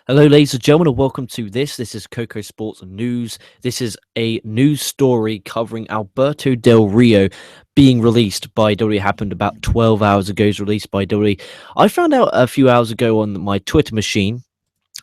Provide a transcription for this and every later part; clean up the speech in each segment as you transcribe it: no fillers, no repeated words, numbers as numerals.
Hello, ladies and gentlemen, and welcome to this. This is KocoSports News. This is a news story covering Alberto Del Rio being released by WWE. Happened about 12 hours ago. Is released by WWE. I found out a few hours ago on my Twitter machine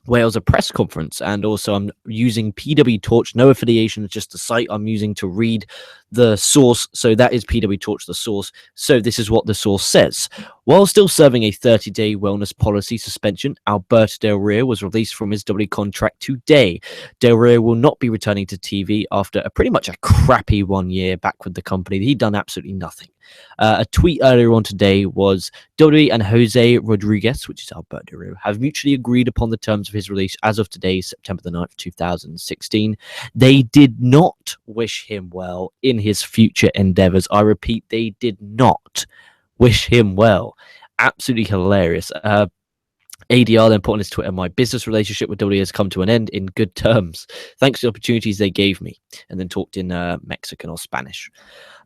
where it was a press conference, and also I'm using PW Torch, no affiliation, it's just the site I'm using to read the source. So that is PW Torch, the source. So this is what the source says. While still serving a 30-day wellness policy suspension, Alberto Del Rio was released from his WWE contract today. Del Rio will not be returning to TV after pretty much a crappy 1 year back with the company. He'd done absolutely nothing. A tweet earlier on today was WWE and Jose Rodriguez, which is Alberto Del Rio, have mutually agreed upon the terms of his release as of today, September the 9th, 2016. They did not wish him well in his future endeavors. I repeat, they did not wish him well. Absolutely hilarious. ADR then put on his Twitter, my business relationship with WWE has come to an end in good terms. Thanks to the opportunities they gave me. And then talked in Mexican or Spanish.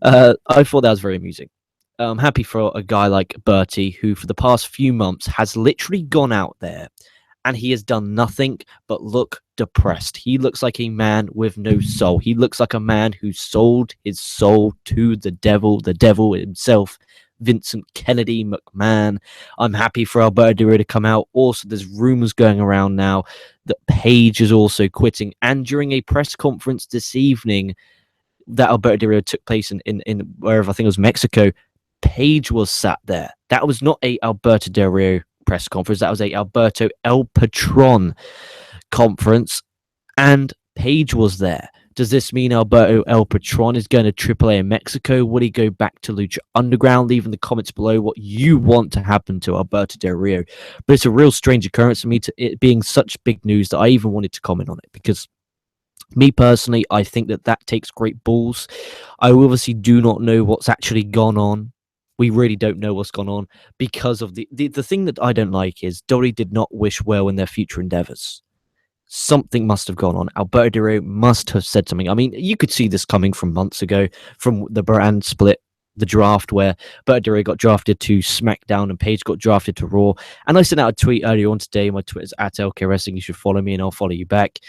I thought that was very amusing. I'm happy for a guy like Bertie, who for the past few months has literally gone out there and he has done nothing but look depressed. He looks like a man with no soul. He looks like a man who sold his soul to the devil himself, Vincent Kennedy McMahon. I'm happy for Alberto Del Rio to come out. Also, there's rumors going around now that Paige is also quitting. And during a press conference this evening that Alberto Del Rio took place in wherever, I think it was Mexico, Paige was sat there. That was not a Alberto Del Rio press conference. That was a Alberto El Patron conference, and Paige was there. Does this mean Alberto El Patron is going to AAA in Mexico? Would he go back to Lucha Underground? Leave in the comments below what you want to happen to Alberto Del Rio. But it's a real strange occurrence for me, to it being such big news, that I even wanted to comment on it, because me personally, I think that takes great balls. I obviously do not know what's actually gone on. We really don't know what's gone on, because of the thing that I don't like is WWE did not wish well in their future endeavors. Something must have gone on. Alberto Del Rio must have said something. I mean, you could see this coming from months ago, from the brand split, the draft, where Alberto Del Rio got drafted to SmackDown and Paige got drafted to Raw. And I sent out a tweet earlier on today. My Twitter's at LK Wrestling. You should follow me and I'll follow you back.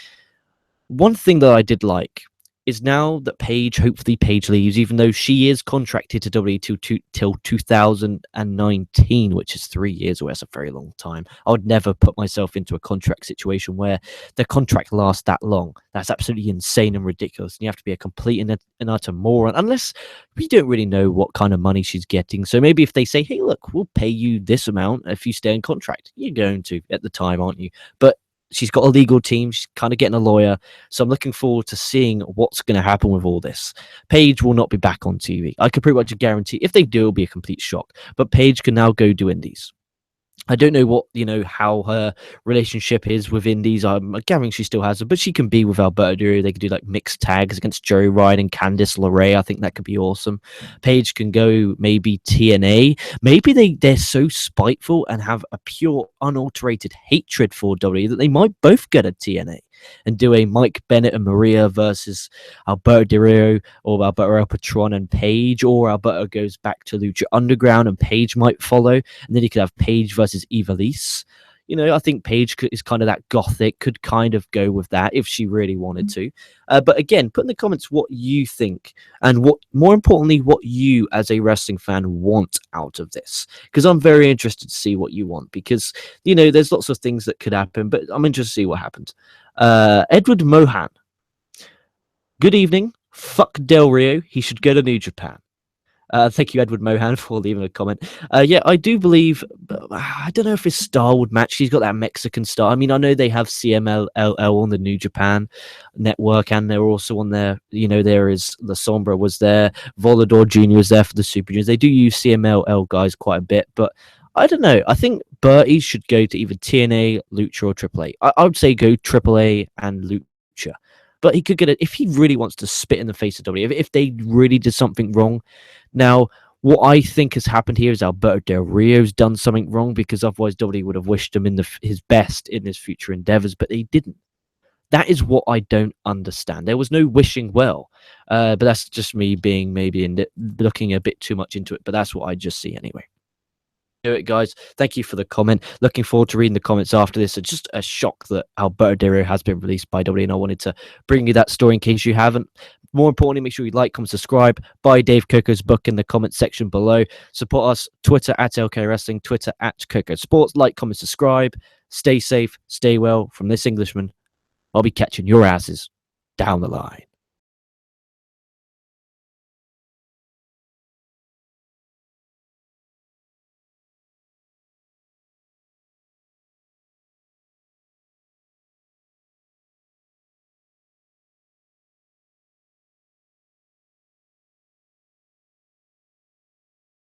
One thing that I did like is now that hopefully Paige leaves, even though she is contracted to WWE till 2019, which is 3 years away. That's a very long time. I would never put myself into a contract situation where the contract lasts that long. That's absolutely insane and ridiculous. And you have to be a complete and utter moron, unless we don't really know what kind of money she's getting. So maybe if they say, hey, look, we'll pay you this amount if you stay in contract, you're going to at the time, aren't you? But she's got a legal team. She's kind of getting a lawyer. So I'm looking forward to seeing what's going to happen with all this. Paige will not be back on TV. I can pretty much guarantee, if they do, it'll be a complete shock. But Paige can now go do indies. I don't know how her relationship is with indies. I'm guessing she still has it, but she can be with Alberto Del Rio. They could do like mixed tags against Joey Ryan and Candice LeRae. I think that could be awesome. Paige can go maybe TNA. Maybe they're so spiteful and have a pure, unalterated hatred for WWE that they might both get a TNA and do a Mike Bennett and Maria versus Alberto Del Rio, or Alberto El Patron and Paige, or Alberto goes back to Lucha Underground and Paige might follow, and then you could have Paige versus Ivelisse. I think Paige is kind of that gothic, could kind of go with that if she really wanted to. But again, put in the comments what you think, and what, more importantly, what you as a wrestling fan want out of this. Because I'm very interested to see what you want, because, there's lots of things that could happen, but I'm interested to see what happens. Edward Mohan. Good evening. Fuck Del Rio. He should go to New Japan. Thank you, Edward Mohan, for leaving a comment. Yeah, I do believe, I don't know if his style would match. He's got that Mexican style. I mean, I know they have CMLL on the New Japan network, and they're also on there. There is La Sombra was there. Volador Jr. was there for the Super Juniors. They do use CMLL guys quite a bit, but I don't know. I think Bertie should go to either TNA, Lucha, or AAA. I would say go AAA and Lucha. But he could get it if he really wants to spit in the face of WWE. If they really did something wrong. Now, what I think has happened here is Alberto Del Rio's done something wrong, because otherwise WWE would have wished him in his best in his future endeavors, but they didn't. That is what I don't understand. There was no wishing well. But that's just me being maybe looking a bit too much into it. But that's what I just see anyway. Do it, guys. Thank you for the comment. Looking forward to reading the comments after this. It's just a shock that Alberto Del Rio has been released by WWE, and I wanted to bring you that story in case you haven't. More importantly, make sure you like, comment, subscribe. Buy Dave Koco's book in the comment section below. Support us, Twitter at LK Wrestling, Twitter at KocoSports. Like, comment, subscribe. Stay safe, stay well. From this Englishman, I'll be catching your asses down the line.